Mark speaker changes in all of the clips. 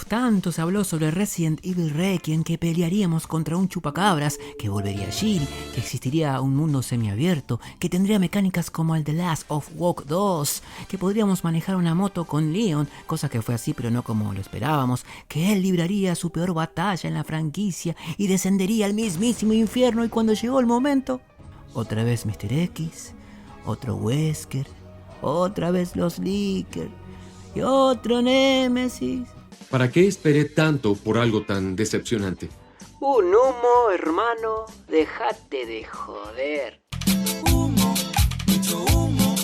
Speaker 1: Tanto se habló sobre Resident Evil Requiem, que pelearíamos contra un chupacabras, que volvería Jill, que existiría un mundo semiabierto, que tendría mecánicas como el The Last of Us 2, que podríamos manejar una moto con Leon, cosa que fue así pero no como lo esperábamos, que él libraría su peor batalla en la franquicia y descendería al mismísimo infierno, y cuando llegó el momento, otra vez Mr. X, otro Wesker, otra vez los Licker y otro Nemesis.
Speaker 2: ¿Para qué esperé tanto por algo tan decepcionante?
Speaker 1: Un humo, hermano. Déjate de joder.
Speaker 3: Humo, mucho humo.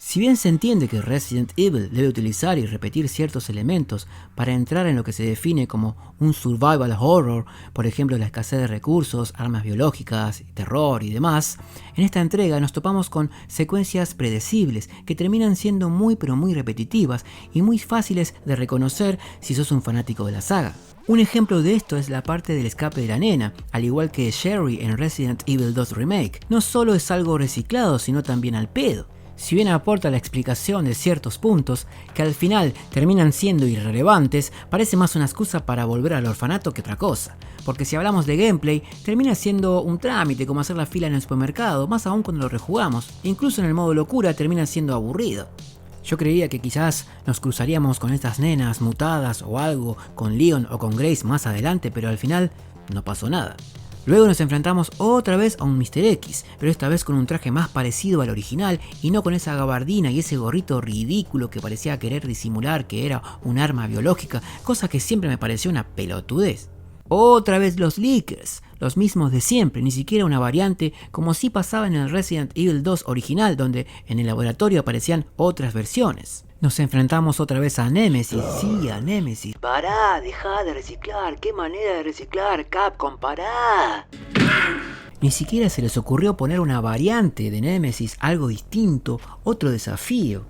Speaker 1: Si bien se entiende que Resident Evil debe utilizar y repetir ciertos elementos para entrar en lo que se define como un survival horror, por ejemplo la escasez de recursos, armas biológicas, terror y demás, en esta entrega nos topamos con secuencias predecibles que terminan siendo muy pero muy repetitivas y muy fáciles de reconocer si sos un fanático de la saga. Un ejemplo de esto es la parte del escape de la nena, al igual que Sherry en Resident Evil 2 Remake. No solo es algo reciclado, sino también al pedo. Si bien aporta la explicación de ciertos puntos, que al final terminan siendo irrelevantes, parece más una excusa para volver al orfanato que otra cosa. Porque si hablamos de gameplay, termina siendo un trámite como hacer la fila en el supermercado, más aún cuando lo rejugamos. Incluso en el modo locura termina siendo aburrido. Yo creía que quizás nos cruzaríamos con estas nenas mutadas o algo, con Leon o con Grace más adelante, pero al final no pasó nada. Luego nos enfrentamos otra vez a un Mr. X, pero esta vez con un traje más parecido al original y no con esa gabardina y ese gorrito ridículo que parecía querer disimular que era un arma biológica, cosa que siempre me pareció una pelotudez. Otra vez los Lickers, los mismos de siempre, ni siquiera una variante, como sí pasaba en el Resident Evil 2 original, donde en el laboratorio aparecían otras versiones. Nos enfrentamos otra vez a Nemesis, sí, a Nemesis. Pará, dejá de reciclar, qué manera de reciclar, Capcom, pará. Ni siquiera se les ocurrió poner una variante de Nemesis, algo distinto, otro desafío.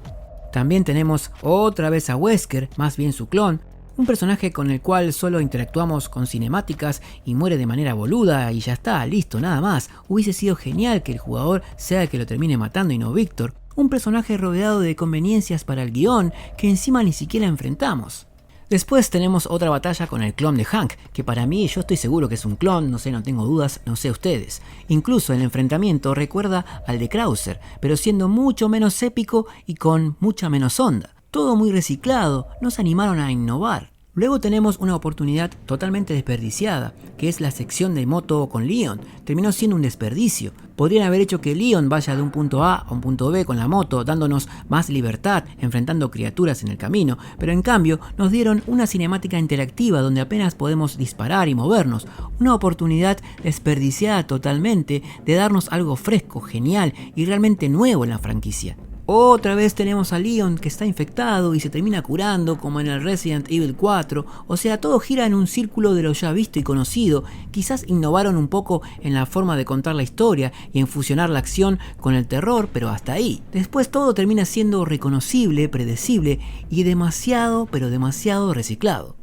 Speaker 1: También tenemos otra vez a Wesker, más bien su clon, un personaje con el cual solo interactuamos con cinemáticas y muere de manera boluda y ya está, listo, nada más. Hubiese sido genial que el jugador sea el que lo termine matando y no Víctor. Un personaje rodeado de conveniencias para el guión que encima ni siquiera enfrentamos. Después tenemos otra batalla con el clon de Hank, que para mí yo estoy seguro que es un clon, no sé, no tengo dudas, no sé ustedes. Incluso el enfrentamiento recuerda al de Krauser, pero siendo mucho menos épico y con mucha menos onda. Todo muy reciclado, no se animaron a innovar. Luego tenemos una oportunidad totalmente desperdiciada, que es la sección de moto con Leon. Terminó siendo un desperdicio. Podrían haber hecho que Leon vaya de un punto A a un punto B con la moto, dándonos más libertad, enfrentando criaturas en el camino, pero en cambio nos dieron una cinemática interactiva donde apenas podemos disparar y movernos. Una oportunidad desperdiciada totalmente de darnos algo fresco, genial y realmente nuevo en la franquicia. Otra vez tenemos a Leon que está infectado y se termina curando como en el Resident Evil 4, o sea, todo gira en un círculo de lo ya visto y conocido. Quizás innovaron un poco en la forma de contar la historia y en fusionar la acción con el terror, pero hasta ahí. Después todo termina siendo reconocible, predecible y demasiado, pero demasiado reciclado.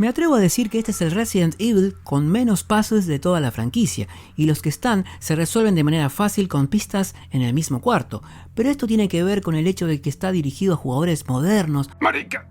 Speaker 1: Me atrevo a decir que este es el Resident Evil con menos puzzles de toda la franquicia, y los que están se resuelven de manera fácil con pistas en el mismo cuarto, pero esto tiene que ver con el hecho de que está dirigido a jugadores modernos,
Speaker 2: ¡Marica!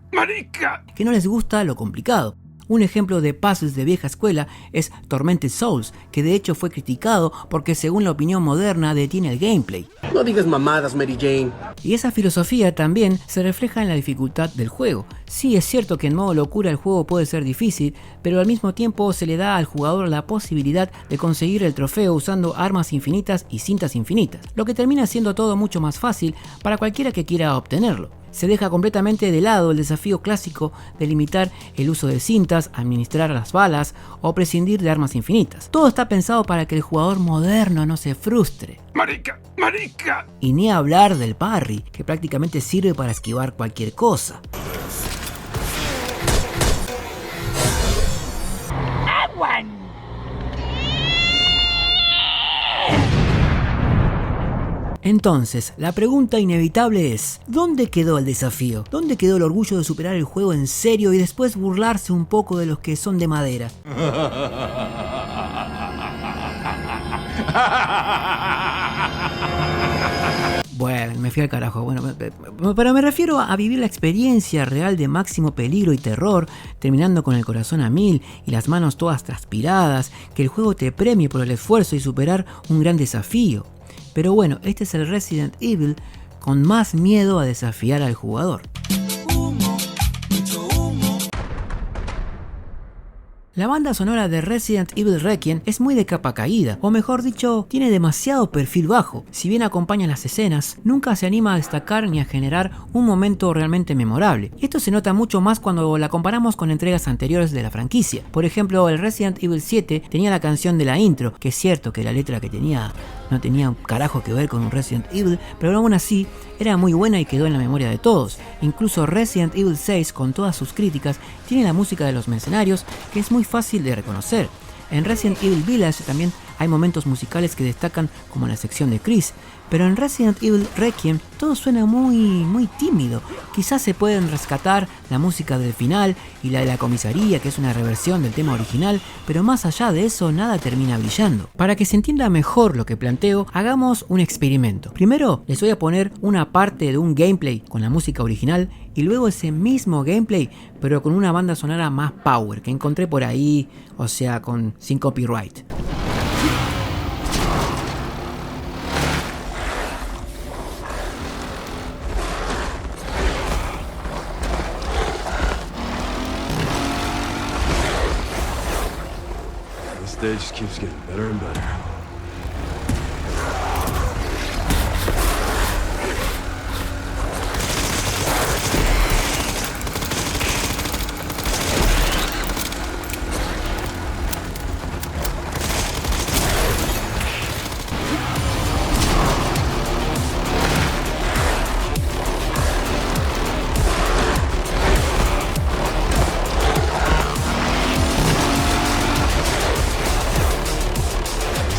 Speaker 1: que no les gusta lo complicado. Un ejemplo de puzzles de vieja escuela es Tormented Souls, que de hecho fue criticado porque según la opinión moderna detiene el gameplay.
Speaker 4: No digas mamadas, Mary Jane.
Speaker 1: Y esa filosofía también se refleja en la dificultad del juego. Sí, es cierto que en modo locura el juego puede ser difícil, pero al mismo tiempo se le da al jugador la posibilidad de conseguir el trofeo usando armas infinitas y cintas infinitas, lo que termina siendo todo mucho más fácil para cualquiera que quiera obtenerlo. Se deja completamente de lado el desafío clásico de limitar el uso de cintas, administrar las balas o prescindir de armas infinitas. Todo está pensado para que el jugador moderno no se frustre.
Speaker 2: ¡Marica!
Speaker 1: Y ni hablar del parry, que prácticamente sirve para esquivar cualquier cosa. Entonces, la pregunta inevitable es, ¿dónde quedó el desafío? ¿Dónde quedó el orgullo de superar el juego en serio y después burlarse un poco de los que son de madera? fui al carajo. Bueno, pero me refiero a vivir la experiencia real de máximo peligro y terror, terminando con el corazón a 1000 y las manos todas transpiradas, que el juego te premie por el esfuerzo y superar un gran desafío. Pero bueno, este es el Resident Evil con más miedo a desafiar al jugador.
Speaker 3: Humo, mucho humo.
Speaker 1: La banda sonora de Resident Evil Requiem es muy de capa caída, o mejor dicho, tiene demasiado perfil bajo. Si bien acompaña las escenas, nunca se anima a destacar ni a generar un momento realmente memorable. Y esto se nota mucho más cuando la comparamos con entregas anteriores de la franquicia. Por ejemplo, el Resident Evil 7 tenía la canción de la intro, que es cierto que la letra que tenía no tenía un carajo que ver con un Resident Evil, pero aún así era muy buena y quedó en la memoria de todos. Incluso Resident Evil 6, con todas sus críticas, tiene la música de los mercenarios, que es muy fácil de reconocer. En Resident Evil Village también hay momentos musicales que destacan, como en la sección de Chris, pero en Resident Evil Requiem todo suena muy tímido. Quizás se pueden rescatar la música del final y la de la comisaría, que es una reversión del tema original, pero más allá de eso nada termina brillando. Para que se entienda mejor lo que planteo, hagamos un experimento. Primero les voy a poner una parte de un gameplay con la música original y luego ese mismo gameplay pero con una banda sonora más power que encontré por ahí, o sea, sin copyright.
Speaker 5: This stage just keeps getting better and better.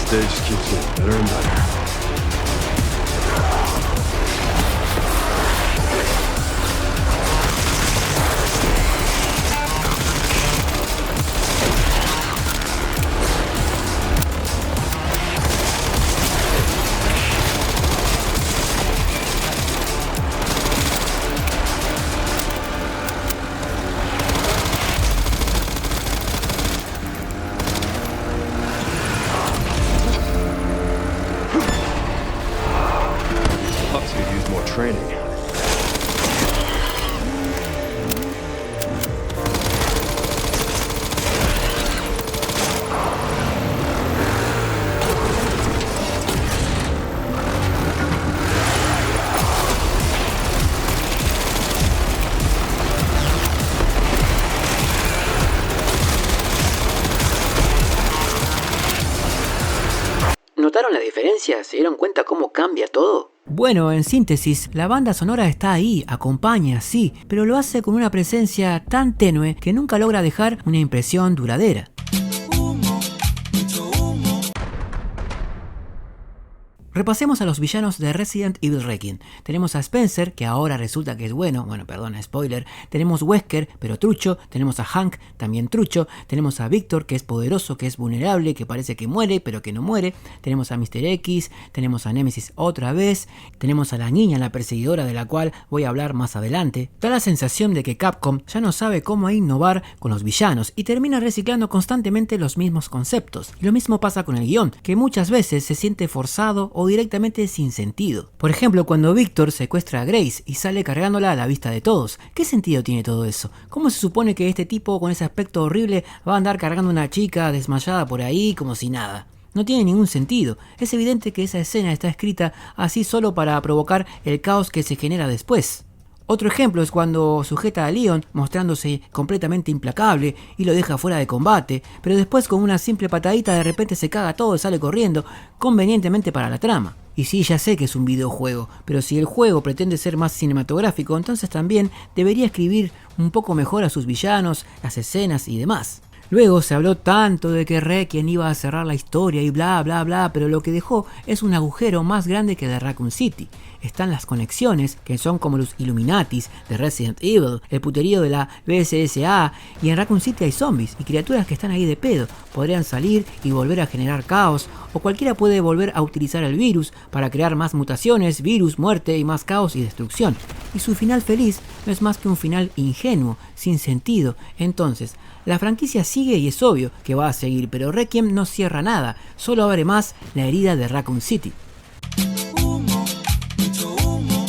Speaker 5: This stage just keeps getting better and better. Pups could use more training.
Speaker 1: ¿Notaron la diferencia? ¿Se dieron cuenta cómo cambia todo? Bueno, en síntesis, la banda sonora está ahí, acompaña, sí, pero lo hace con una presencia tan tenue que nunca logra dejar una impresión duradera.
Speaker 3: Humo, mucho humo.
Speaker 1: Repasemos a los villanos de Resident Evil Requiem. Tenemos a Spencer, que ahora resulta que es bueno, perdona, spoiler. Tenemos Wesker, pero trucho. Tenemos a Hank, también trucho. Tenemos a Victor, que es poderoso, que es vulnerable, que parece que muere, pero que no muere. Tenemos a Mr. X, tenemos a Nemesis otra vez. Tenemos a la niña, la perseguidora, de la cual voy a hablar más adelante. Da la sensación de que Capcom ya no sabe cómo innovar con los villanos y termina reciclando constantemente los mismos conceptos. Y lo mismo pasa con el guión, que muchas veces se siente forzado o directamente sin sentido. Por ejemplo, cuando Victor secuestra a Grace y sale cargándola a la vista de todos. ¿Qué sentido tiene todo eso? ¿Cómo se supone que este tipo con ese aspecto horrible va a andar cargando a una chica desmayada por ahí como si nada? No tiene ningún sentido. Es evidente que esa escena está escrita así solo para provocar el caos que se genera después. Otro ejemplo es cuando sujeta a Leon mostrándose completamente implacable y lo deja fuera de combate, pero después con una simple patadita de repente se caga todo y sale corriendo, convenientemente para la trama. Y sí, ya sé que es un videojuego, pero si el juego pretende ser más cinematográfico, entonces también debería escribir un poco mejor a sus villanos, las escenas y demás. Luego se habló tanto de que Requiem iba a cerrar la historia y bla bla bla, pero lo que dejó es un agujero más grande que de Raccoon City. Están las conexiones, que son como los Illuminatis de Resident Evil, el puterío de la BSSA, y en Raccoon City hay zombies y criaturas que están ahí de pedo. Podrían salir y volver a generar caos, o cualquiera puede volver a utilizar el virus para crear más mutaciones, virus, muerte y más caos y destrucción. Y su final feliz no es más que un final ingenuo, sin sentido. Entonces, la franquicia sigue y es obvio que va a seguir, pero Requiem no cierra nada, solo abre más la herida de Raccoon City.
Speaker 3: Humo, mucho humo.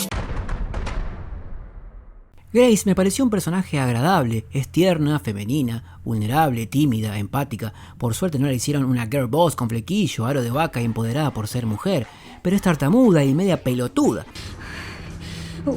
Speaker 1: Grace me pareció un personaje agradable, es tierna, femenina, vulnerable, tímida, empática. Por suerte no le hicieron una girl boss con flequillo, aro de vaca y empoderada por ser mujer, pero es tartamuda y media pelotuda.
Speaker 6: What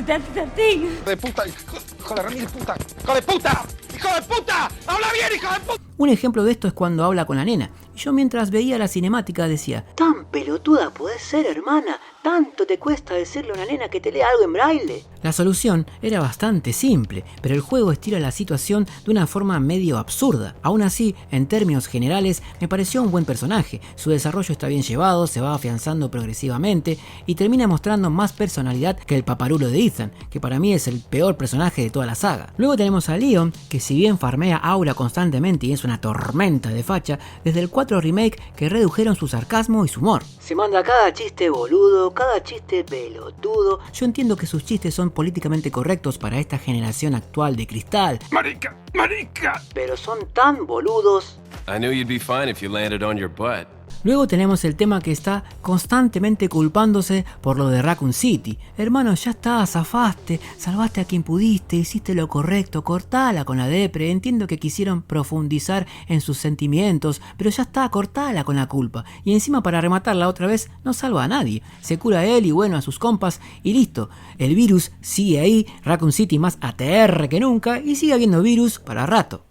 Speaker 6: That's the thing.
Speaker 7: ¡Hijo de puta! ¡Hijo de Ramírez, puta! ¡Hijo de puta! ¡Hijo de puta! ¡Habla bien, hijo de puta!
Speaker 1: Un ejemplo de esto es cuando habla con la nena. Yo mientras veía la cinemática decía: ¿tan pelotuda podés ser, hermana? ¿Tanto te cuesta decirle a una nena que te lea algo en braille? La solución era bastante simple, pero el juego estira la situación de una forma medio absurda. Aún así, en términos generales, me pareció un buen personaje. Su desarrollo está bien llevado, se va afianzando progresivamente y termina mostrando más personalidad que el paparulo de Ethan, que para mí es el peor personaje de toda la saga. Luego tenemos a Leon, que si bien farmea aura constantemente y es una tormenta de facha, desde el 4 remake que redujeron su sarcasmo y su humor. Se manda cada chiste boludo, cada chiste pelotudo. Yo entiendo que sus chistes son políticamente correctos para esta generación actual de cristal.
Speaker 5: ¡Marica! ¡Marica!
Speaker 1: Pero son tan boludos.
Speaker 5: I knew you'd be fine if you landed on your butt.
Speaker 1: Luego tenemos el tema que está constantemente culpándose por lo de Raccoon City. Hermano, ya está, zafaste, salvaste a quien pudiste, hiciste lo correcto, cortala con la depre. Entiendo que quisieron profundizar en sus sentimientos, pero ya está, cortala con la culpa. Y encima para rematarla otra vez, no salva a nadie. Se cura a él y bueno, a sus compas y listo. El virus sigue ahí, Raccoon City más ATR que nunca y sigue habiendo virus para rato.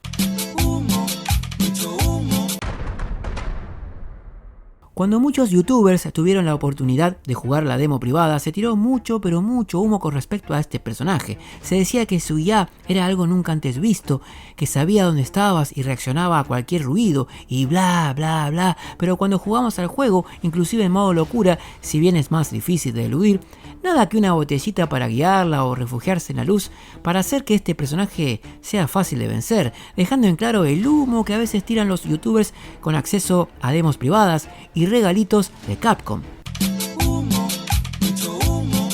Speaker 3: Humo, mucho humo.
Speaker 1: Cuando muchos youtubers tuvieron la oportunidad de jugar la demo privada, se tiró mucho pero mucho humo con respecto a este personaje. Se decía que su IA era algo nunca antes visto, que sabía dónde estabas y reaccionaba a cualquier ruido y bla bla bla, pero cuando jugamos al juego, inclusive en modo locura, si bien es más difícil de eludir, nada que una botellita para guiarla o refugiarse en la luz para hacer que este personaje sea fácil de vencer, dejando en claro el humo que a veces tiran los youtubers con acceso a demos privadas y regalitos de Capcom.
Speaker 3: Humo, mucho humo.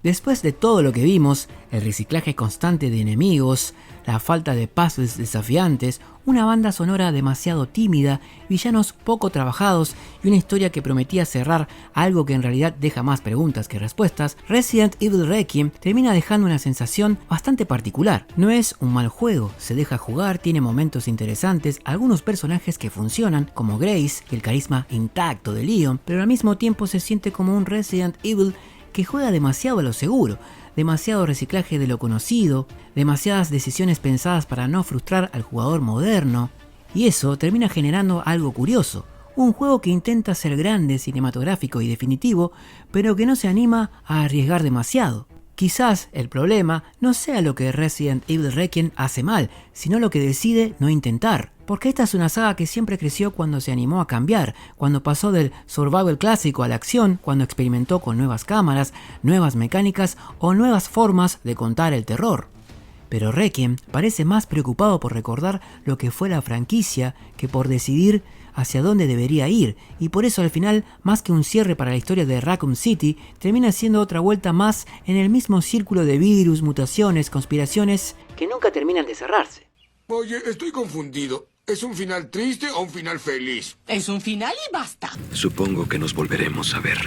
Speaker 1: Después de todo lo que vimos, el reciclaje constante de enemigos, la falta de puzzles desafiantes, una banda sonora demasiado tímida, villanos poco trabajados y una historia que prometía cerrar algo que en realidad deja más preguntas que respuestas, Resident Evil Requiem termina dejando una sensación bastante particular. No es un mal juego, se deja jugar, tiene momentos interesantes, algunos personajes que funcionan, como Grace y el carisma intacto de Leon, pero al mismo tiempo se siente como un Resident Evil que juega demasiado a lo seguro, demasiado reciclaje de lo conocido, demasiadas decisiones pensadas para no frustrar al jugador moderno, y eso termina generando algo curioso, un juego que intenta ser grande, cinematográfico y definitivo, pero que no se anima a arriesgar demasiado. Quizás el problema no sea lo que Resident Evil Requiem hace mal, sino lo que decide no intentar. Porque esta es una saga que siempre creció cuando se animó a cambiar, cuando pasó del survival clásico a la acción, cuando experimentó con nuevas cámaras, nuevas mecánicas o nuevas formas de contar el terror. Pero Requiem parece más preocupado por recordar lo que fue la franquicia que por decidir hacia dónde debería ir, y por eso al final, más que un cierre para la historia de Raccoon City, termina siendo otra vuelta más en el mismo círculo de virus, mutaciones, conspiraciones que nunca terminan de cerrarse.
Speaker 8: Oye, estoy confundido. ¿Es un final triste o un final feliz?
Speaker 3: Es un final y basta.
Speaker 9: Supongo que nos volveremos a ver.